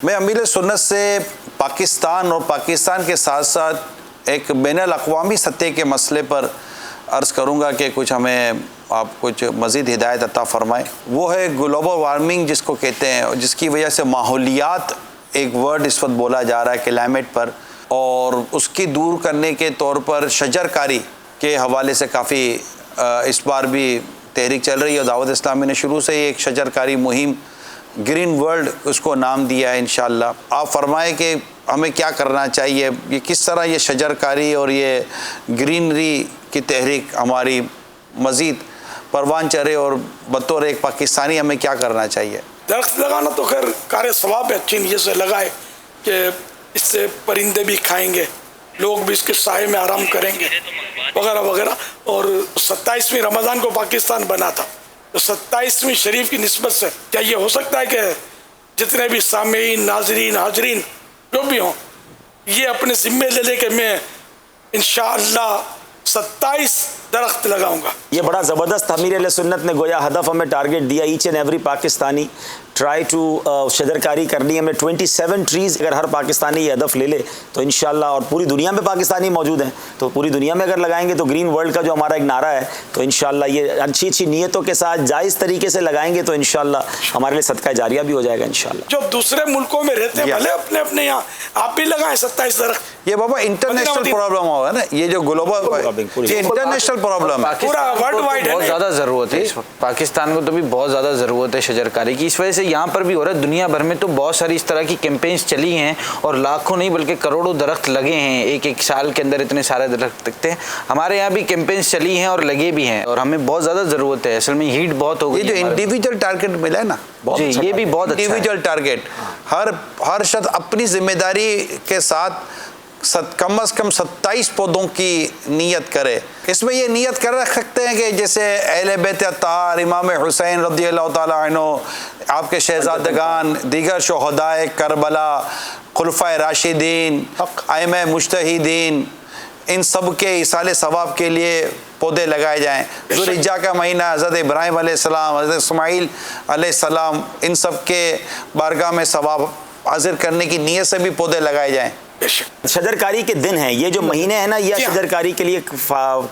میں امیل سنت سے پاکستان اور پاکستان کے ساتھ ساتھ ایک بین الاقوامی سطح کے مسئلے پر عرض کروں گا کہ کچھ ہمیں آپ کچھ مزید ہدایت عطا فرمائیں۔ وہ ہے گلوبل وارمنگ جس کو کہتے ہیں، جس کی وجہ سے ماحولیات ایک ورڈ اس وقت بولا جا رہا ہے کلائمیٹ پر، اور اس کی دور کرنے کے طور پر شجر کاری کے حوالے سے کافی اس بار بھی تحریک چل رہی ہے۔ دعوت اسلامی نے شروع سے ہی ایک شجر کاری مہم گرین ورلڈ اس کو نام دیا ہے انشاءاللہ۔ آپ فرمائیں کہ ہمیں کیا کرنا چاہیے، یہ کس طرح یہ شجر کاری اور یہ گرینری کی تحریک ہماری مزید پروان چڑھے، اور بطور ایک پاکستانی ہمیں کیا کرنا چاہیے؟ درخت لگانا تو خیر کار ثواب ہے، اچھی نیت سے لگائے کہ اس سے پرندے بھی کھائیں گے، لوگ بھی اس کے سائے میں آرام کریں گے وغیرہ وغیرہ۔ اور 27ویں رمضان کو پاکستان بنا تھا، تو 27ویں شریف کی نسبت سے کیا یہ ہو سکتا ہے کہ جتنے بھی سامعین، ناظرین، حاضرین جو بھی ہوں، یہ اپنے ذمے لے لے کہ میں انشاءاللہ 27 درخت لگاؤں گا؟ یہ بڑا زبردست امیر اہل سنت نے گویا ہدف ہمیں ٹارگٹ دیا، each and every Pakistani try to شجر کاری کرنی ہے۔ ہمیں 27 ٹریز اگر ہر پاکستانی یہ ہدف لے لے تو انشاءاللہ، اور پوری دنیا میں پاکستانی موجود ہیں تو پوری دنیا میں اگر لگائیں گے تو گرین ورلڈ کا جو ہمارا ایک نعرہ ہے، تو انشاءاللہ یہ اچھی نیتوں کے ساتھ جائز طریقے سے لگائیں گے تو انشاءاللہ ہمارے لیے صدقہ جاریہ بھی ہو جائے گا انشاءاللہ۔ جو دوسرے ملکوں میں رہتے ہیں بھلے اپنے اپنے یہاں، آپ بھی لگائیں 27 درخت۔ یہ بابا انٹرنیشنل پرابلم ہوگا نا، یہ جو گلوبل انٹرنیشنل پرابلم ہے، پورا ورلڈ وائڈ ہے۔ بہت زیادہ ضرورت ہے پاکستان کو، تو بھی بہت زیادہ ضرورت ہے شجر کاری کی۔ اس وجہ سے یہاں پر بھی ہو رہا ہے، دنیا بھر میں تو بہت ساری اس طرح کی کیمپینز چلی ہیں اور لاکھوں نہیں بلکہ کروڑوں درخت لگے ہیں، ایک سال کے اندر اتنے سارے درخت لگتے ہیں۔ ہمارے یہاں بھی کیمپینز چلی ہیں اور لگے بھی ہیں، اور ہمیں بہت زیادہ ضرورت ہے۔ اصل میں ہیٹ بہت ہو گئی یہ جو انڈیویجول ٹارگٹ ملا ہے نا، جی یہ بھی بہت اچھا ہے۔ انڈیویجول ٹارگٹ، ہر شخص اپنی ذمہ داری کے ساتھ کم از کم 27 پودوں کی نیت کرے۔ اس میں یہ نیت کر رکھ سکتے ہیں کہ جیسے اہل بیت اطہار، امام حسین رضی اللہ تعالیٰ عنہ، آپ کے شہزادگان، دیگر شہدائے کربلا، خلفائے راشدین، ائمہ مجتہدین، ان سب کے ایصال ثواب کے لیے پودے لگائے جائیں۔ ذوالحجہ کا مہینہ حضرت ابراہیم علیہ السلام، حضرت اسماعیل علیہ السلام، ان سب کے بارگاہ میں ثواب حاضر کرنے کی نیت سے بھی پودے لگائے جائیں۔ شجر کاری کے دن ہیں یہ جو مہینے ہیں نا، یہ شجر کاری کے لیے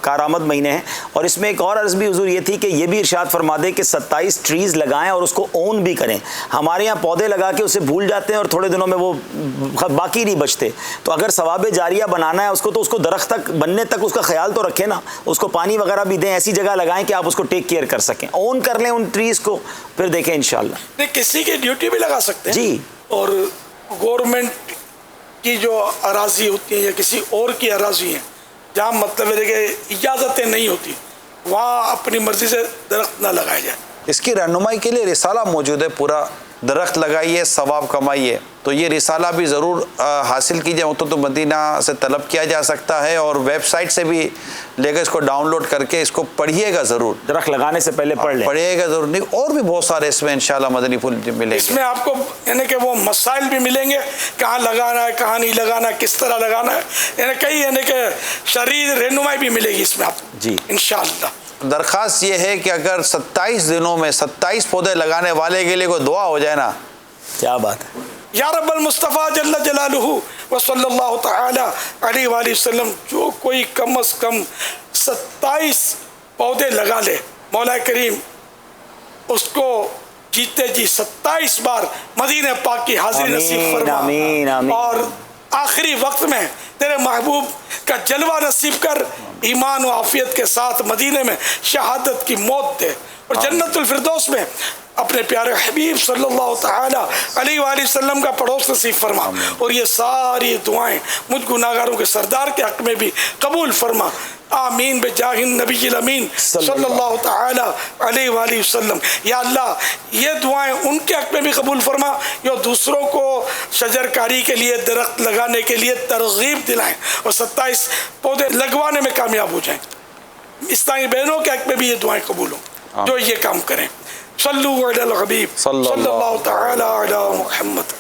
کارآمد مہینے ہیں۔ اور اس میں ایک اور عرض بھی حضور یہ تھی کہ یہ بھی ارشاد فرما دے کہ 27 ٹریز لگائیں اور اس کو اون بھی کریں۔ ہمارے یہاں پودے لگا کے اسے بھول جاتے ہیں اور تھوڑے دنوں میں وہ باقی نہیں بچتے، تو اگر ثواب جاریہ بنانا ہے اس کو، تو اس کو درخت تک بننے تک اس کا خیال تو رکھیں نا، اس کو پانی وغیرہ بھی دیں، ایسی جگہ لگائیں کہ آپ اس کو ٹیک کیئر کر سکیں، اون کر لیں ان ٹریز کو، پھر دیکھیں انشاءاللہ۔ کسی کی ڈیوٹی بھی لگا سکتے ہیں جی، اور گورنمنٹ کی جو اراضی ہوتی ہیں یا کسی اور کی اراضی ہیں جہاں مطلب ہے کہ اجازتیں نہیں ہوتی، وہاں اپنی مرضی سے درخت نہ لگائے جائے۔ اس کی رہنمائی کے لیے رسالہ موجود ہے، پورا درخت لگائیے ثواب کمائیے، تو یہ رسالہ بھی ضرور حاصل کیجیے۔ تو مدینہ سے طلب کیا جا سکتا ہے، اور ویب سائٹ سے بھی لے کر اس کو ڈاؤن لوڈ کر کے اس کو پڑھیے گا ضرور، درخت لگانے سے پہلے پڑھ لیں، پڑھیے گا ضرور۔ نہیں، اور بھی بہت سارے اس میں انشاءاللہ مدنی پھول ملیں گے۔ اس میں آپ کو یعنی کہ وہ مسائل بھی ملیں گے، کہاں لگانا ہے، کہاں نہیں لگانا، کس طرح لگانا ہے، یعنی کئی یعنی کہ شرعی رہنمائی بھی ملے گی اس میں آپ کو جی انشاءاللہ۔ درخواست یہ ہے کہ اگر 27 دنوں میں 27 پودے لگانے والے کے لیے کوئی دعا ہو جائے نا، کیا بات ہے۔ یا رب المصطفیٰ جل جلالہ وصلی اللہ تعالی علیہ وآلہ وسلم، جو کوئی کم از کم 27 پودے لگا لے، مولا کریم اس کو جیتے جی 27 بار مدینہ پاک کی حاضری نصیب فرما، آمین آمین، اور آخری وقت میں تیرے محبوب کا جلوہ نصیب کر، ایمان و عافیت کے ساتھ مدینے میں شہادت کی موت دے، اور جنت الفردوس میں اپنے پیارے حبیب صلی اللہ تعالی علیہ وآلہ وسلم کا پڑوس نصیب فرما، اور یہ ساری دعائیں مجھ گناہگاروں کے سردار کے حق میں بھی قبول فرما، آمین بجاہ النبی الامین صلی اللہ تعالی علیہ وآلہ وسلم۔ یا اللہ یہ دعائیں ان کے حق میں بھی قبول فرما جو دوسروں کو شجر کاری کے لیے، درخت لگانے کے لیے ترغیب دلائیں اور 27 پودے لگوانے میں کامیاب ہو جائیں۔ اسلامی بہنوں کے حق میں بھی یہ دعائیں قبول ہوں جو یہ کام کریں۔ صلو علی الحبیب صلی اللہ تعالی علی محمد۔